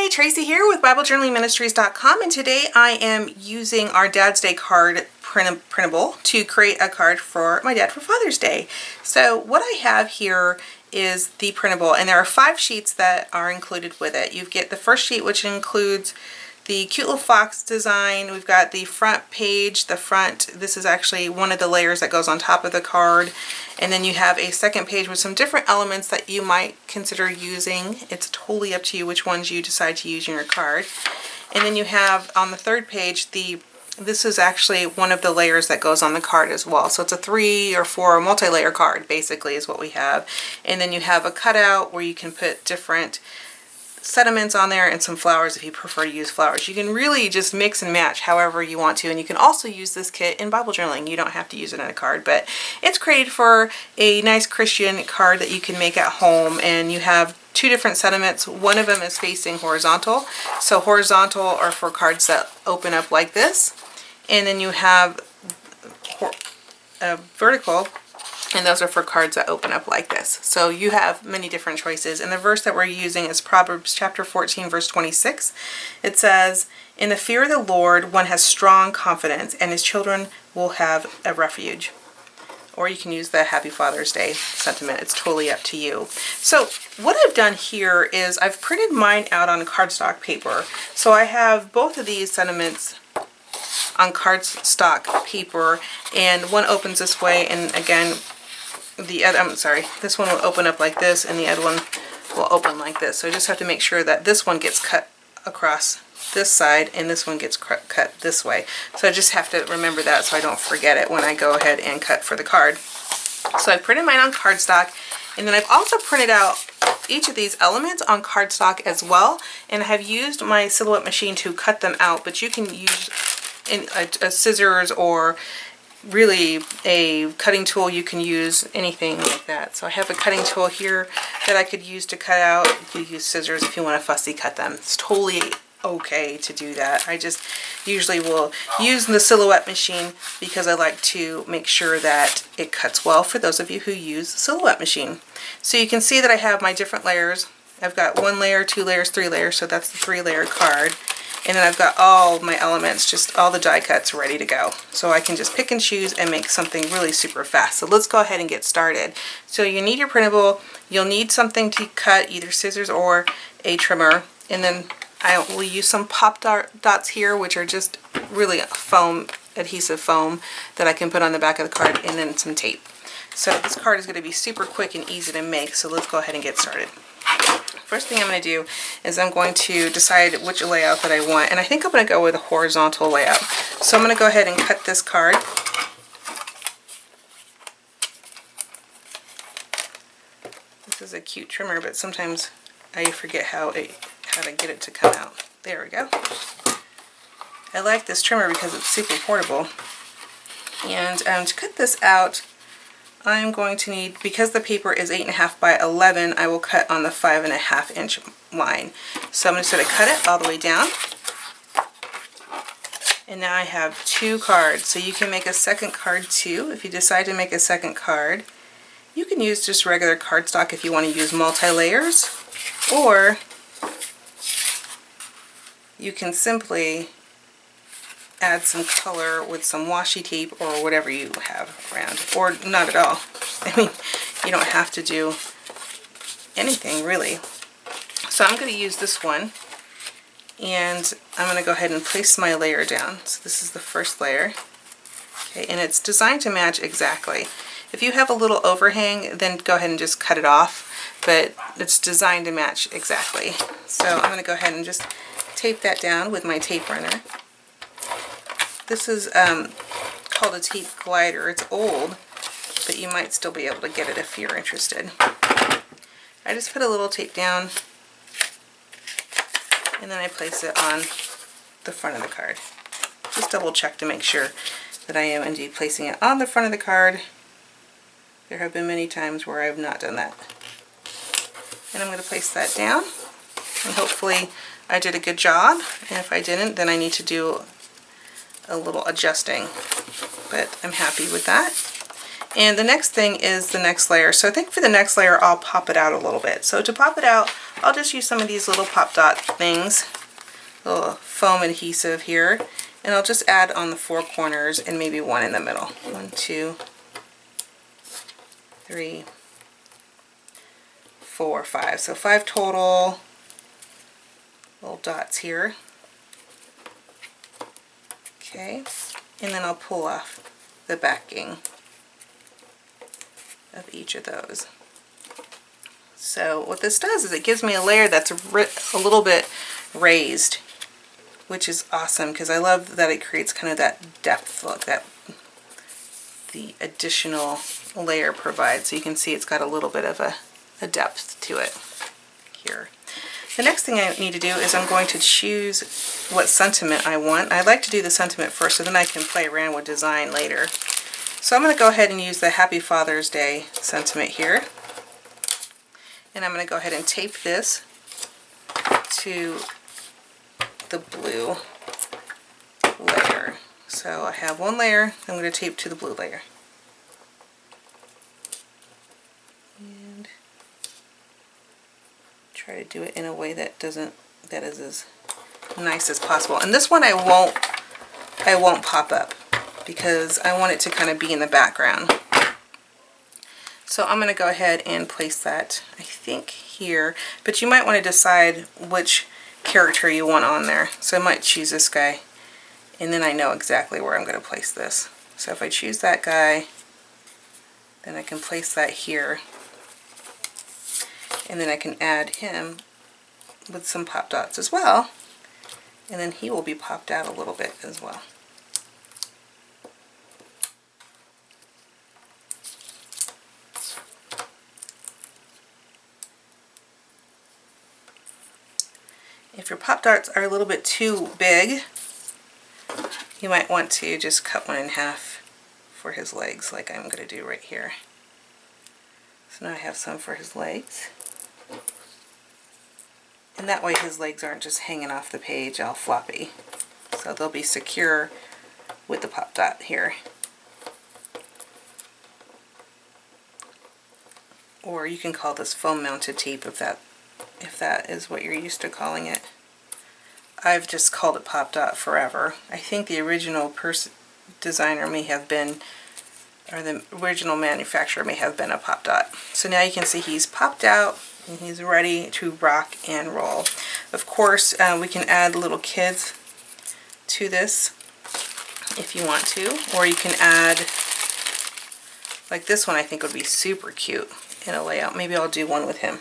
Tracy here with BibleJournalingMinistries.com, and today I am using our Dad's Day card printable to create a card for my dad for Father's Day. So what I have here is the printable, and there are 5 sheets that are included with it. You get the first sheet, which includes the cute little fox design. We've got the front page, this is actually one of the layers that goes on top of the card. And then you have a second page with some different elements that you might consider using. It's totally up to you which ones you decide to use in your card. And then you have on the third page, this is actually one of the layers that goes on the card as well. So it's a 3 or 4 multi-layer card basically is what we have. And then you have a cutout where you can put different sediments on there and some flowers if you prefer to use flowers. You can really just mix and match however you want to, and you can also use this kit in Bible journaling. You don't have to use it in a card, but it's created for a nice Christian card that you can make at home. And you have 2 different sediments. One of them is facing horizontal, so horizontal are for cards that open up like this, and then you have vertical, and those are for cards that open up like this. So you have many different choices. And the verse that we're using is Proverbs chapter 14, verse 26. It says, "In the fear of the Lord, one has strong confidence, and his children will have a refuge." Or you can use the Happy Father's Day sentiment. It's totally up to you. So what I've done here is I've printed mine out on cardstock paper. So I have both of these sentiments on cardstock paper, and one opens this way, and again, this one will open up like this, and the other one will open like this. So I just have to make sure that this one gets cut across this side and this one gets cut this way. So I just have to remember that so I don't forget it when I go ahead and cut for the card. So I printed mine on cardstock, and then I've also printed out each of these elements on cardstock as well, and I have used my silhouette machine to cut them out, but you can use a scissors or really a cutting tool. You can use anything like that. So I have a cutting tool here that I could use to cut out. You use scissors if you want to fussy cut them. It's totally okay to do that. I just usually will use the silhouette machine because I like to make sure that it cuts well for those of you who use the silhouette machine. So you can see that I have my different layers. I've got 1 layer, 2 layers, 3 layers, so that's the 3-layer card. And then I've got all my elements, just all the die cuts ready to go. So I can just pick and choose and make something really super fast. So let's go ahead and get started. So you need your printable, you'll need something to cut, either scissors or a trimmer. And then I will use some pop dots here, which are just really foam, adhesive foam that I can put on the back of the card, and then some tape. So this card is going to be super quick and easy to make, so let's go ahead and get started. First thing I'm going to do is I'm going to decide which layout that I want, and I think I'm going to go with a horizontal layout. So I'm going to go ahead and cut this card. This is a cute trimmer, but sometimes I forget how to get it to come out. There we go. I like this trimmer because it's super portable. And to cut this out, I'm going to need, because the paper is 8.5 by 11, I will cut on the 5.5 inch line. So I'm just going to cut it all the way down. And now I have 2 cards. So you can make a second card too. If you decide to make a second card, you can use just regular cardstock if you want to use multi-layers, or you can simply add some color with some washi tape or whatever you have around, or not at all. I mean, you don't have to do anything really. So I'm going to use this one, and I'm going to go ahead and place my layer down. So this is the first layer. Okay, and it's designed to match exactly. If you have a little overhang, then go ahead and just cut it off, but it's designed to match exactly. So I'm going to go ahead and just tape that down with my tape runner. This is called a tape glider. It's old, but you might still be able to get it if you're interested. I just put a little tape down, and then I place it on the front of the card. Just double check to make sure that I am indeed placing it on the front of the card. There have been many times where I have not done that. And I'm going to place that down, and hopefully I did a good job, and if I didn't, then I need to do a little adjusting, but I'm happy with that. And the next thing is the next layer. So I think for the next layer I'll pop it out a little bit. So to pop it out, I'll just use some of these little pop dot things, little foam adhesive here, and I'll just add on the 4 corners and maybe one in the middle. 1, 2, 3, 4, 5. So 5 total little dots here. Okay, and then I'll pull off the backing of each of those. So what this does is it gives me a layer that's a little bit raised, which is awesome because I love that it creates kind of that depth look that the additional layer provides. So you can see it's got a little bit of a depth to it here. The next thing I need to do is I'm going to choose what sentiment I want. I like to do the sentiment first so then I can play around with design later. So I'm going to go ahead and use the Happy Father's Day sentiment here. And I'm going to go ahead and tape this to the blue layer. So I have one layer, I'm going to tape to the blue layer. And try to do it in a way that is as nice as possible. And this one I won't pop up because I want it to kind of be in the background. So I'm going to go ahead and place that, I think, here. But you might want to decide which character you want on there. So I might choose this guy, and then I know exactly where I'm going to place this. So if I choose that guy, then I can place that here. And then I can add him with some pop dots as well. And then he will be popped out a little bit as well. If your pop darts are a little bit too big, you might want to just cut one in half for his legs, like I'm going to do right here. So now I have some for his legs. And that way his legs aren't just hanging off the page all floppy. So they'll be secure with the pop dot here. Or you can call this foam mounted tape if that is what you're used to calling it. I've just called it pop dot forever. I think the original designer may have been, or the original manufacturer may have been a pop dot. So now you can see he's popped out and he's ready to rock and roll. Of course, we can add little kids to this if you want to, or you can add, like this one I think would be super cute in a layout. Maybe I'll do one with him.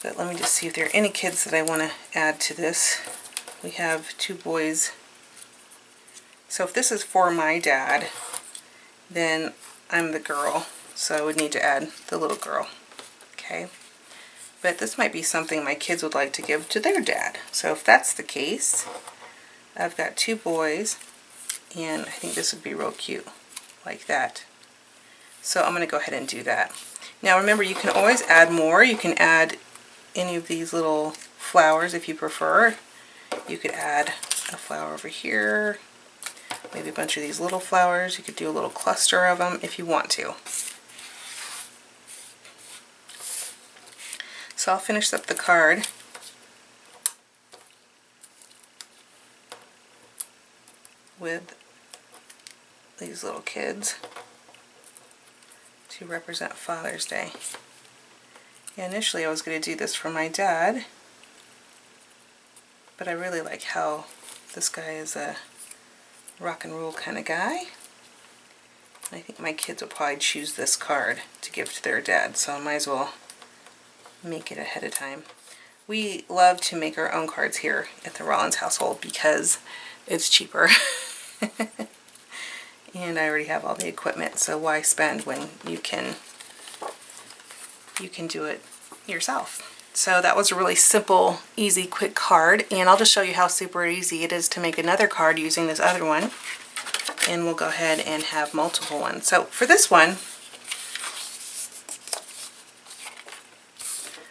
But let me just see if there are any kids that I want to add to this. We have 2 boys. So if this is for my dad, then I'm the girl. So I would need to add the little girl. Okay. But this might be something my kids would like to give to their dad. So if that's the case, I've got 2 boys, and I think this would be real cute, like that. So I'm going to go ahead and do that. Now remember, you can always add more. You can add any of these little flowers if you prefer. You could add a flower over here, maybe a bunch of these little flowers. You could do a little cluster of them if you want to. So I'll finish up the card with these little kids to represent Father's Day. Yeah, initially I was going to do this for my dad, but I really like how this guy is a rock and roll kind of guy. I think my kids will probably choose this card to give to their dad, so I might as well make it ahead of time. We love to make our own cards here at the Rollins household because it's cheaper. And I already have all the equipment, so why spend when you can do it yourself. So that was a really simple, easy, quick card, and I'll just show you how super easy it is to make another card using this other one, and we'll go ahead and have multiple ones. So for this one,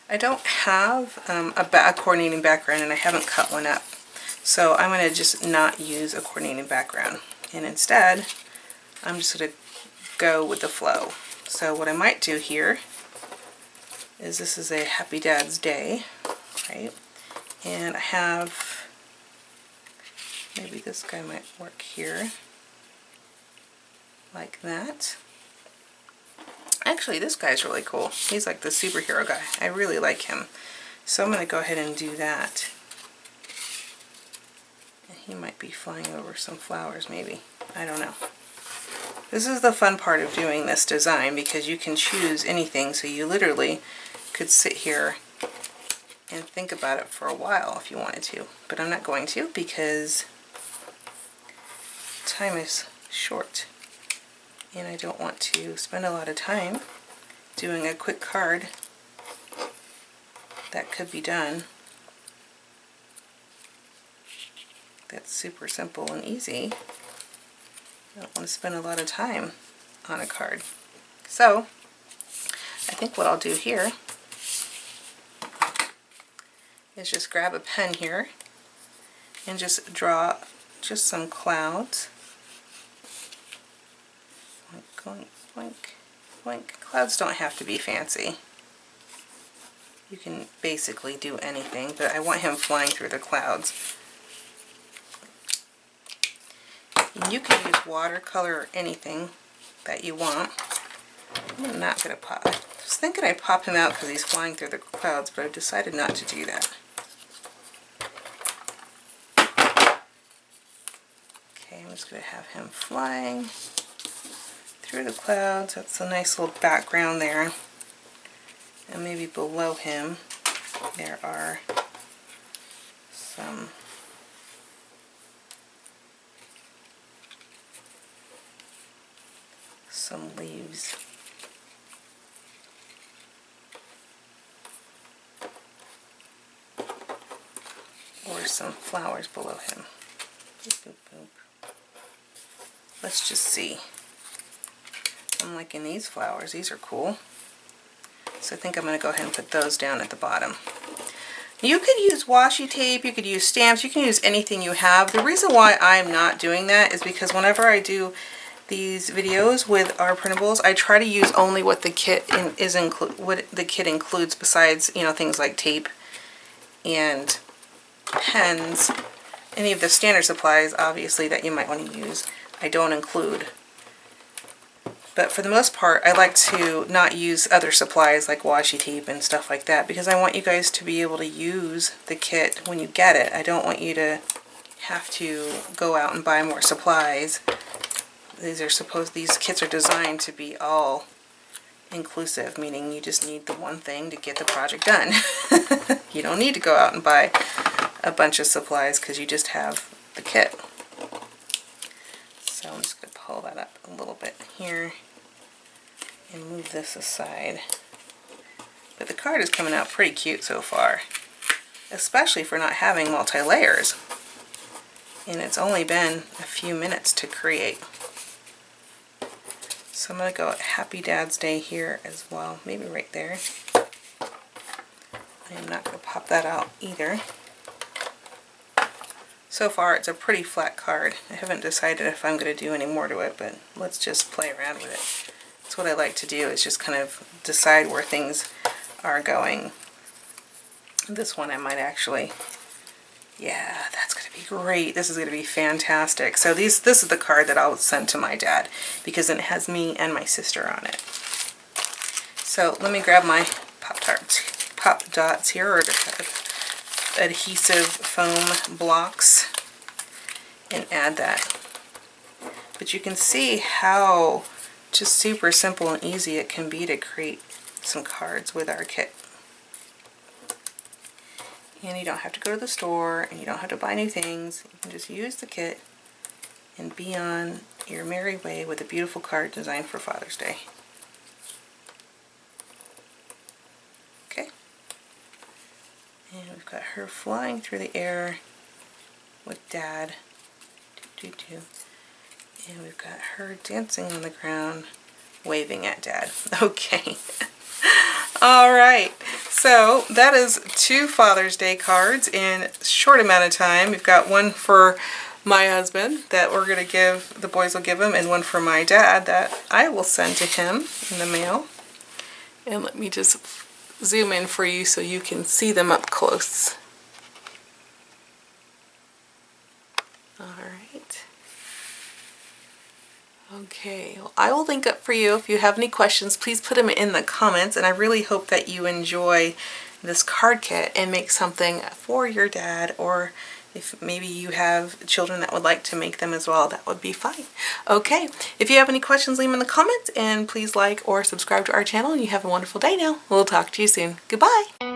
I don't have a coordinating background, and I haven't cut one up, so I'm going to just not use a coordinating background, and instead I'm just going to go with the flow. So what I might do here is this is a Happy Dad's Day, right? And I have, maybe this guy might work here, like that. Actually, this guy's really cool. He's like the superhero guy. I really like him. So I'm going to go ahead and do that. And he might be flying over some flowers, maybe. I don't know. This is the fun part of doing this design, because you can choose anything. So you literally could sit here and think about it for a while if you wanted to. But I'm not going to, because time is short. And I don't want to spend a lot of time doing a quick card that could be done. That's super simple and easy. I don't want to spend a lot of time on a card. So I think what I'll do here is just grab a pen here and just draw just some clouds. Boink, boink, boink. Clouds don't have to be fancy. You can basically do anything, but I want him flying through the clouds. And you can use watercolor or anything that you want. I'm not going to pop. I was thinking I'd pop him out because he's flying through the clouds, but I've decided not to do that. Okay, I'm just going to have him flying through the clouds. That's a nice little background there. And maybe below him there are some leaves. Or some flowers below him. Boop, boop, boop. Let's just see. I'm liking these flowers. These are cool. So I think I'm going to go ahead and put those down at the bottom. You could use washi tape, you could use stamps, you can use anything you have. The reason why I'm not doing that is because whenever I do these videos with our printables, I try to use only what the kit includes, besides, you know, things like tape and pens. Any of the standard supplies, obviously, that you might want to use, I don't include. But for the most part, I like to not use other supplies like washi tape and stuff like that, because I want you guys to be able to use the kit when you get it. I don't want you to have to go out and buy more supplies. These kits are designed to be all inclusive, meaning you just need the one thing to get the project done. You don't need to go out and buy a bunch of supplies because you just have the kit. So I'm just going to pull that up a little bit here and move this aside. But the card is coming out pretty cute so far, especially for not having multi-layers. And it's only been a few minutes to create. So I'm going to go Happy Dad's Day here as well, maybe right there. I'm not going to pop that out either. So far it's a pretty flat card. I haven't decided if I'm going to do any more to it, but let's just play around with it. That's what I like to do, is just kind of decide where things are going. This one I might actually, yeah, that's going to be great. This is going to be fantastic. So this is the card that I'll send to my dad, because then it has me and my sister on it. So let me grab my Pop Dots here, or adhesive foam blocks, and add that. But you can see how just super simple and easy it can be to create some cards with our kit. And you don't have to go to the store, and you don't have to buy new things. You can just use the kit and be on your merry way with a beautiful card designed for Father's Day. Okay. And we've got her flying through the air with Dad. And we've got her dancing on the ground, waving at Dad. Okay. Alright. So that is 2 Father's Day cards in a short amount of time. We've got one for my husband that we're going to give, the boys will give him, and one for my dad that I will send to him in the mail. And let me just zoom in for you so you can see them up close. Alright. Okay, well, I will link up for you. If you have any questions, please put them in the comments, and I really hope that you enjoy this card kit and make something for your dad, or if maybe you have children that would like to make them as well, that would be fine. Okay, if you have any questions, leave them in the comments, and please like or subscribe to our channel, and you have a wonderful day now. We'll talk to you soon. Goodbye!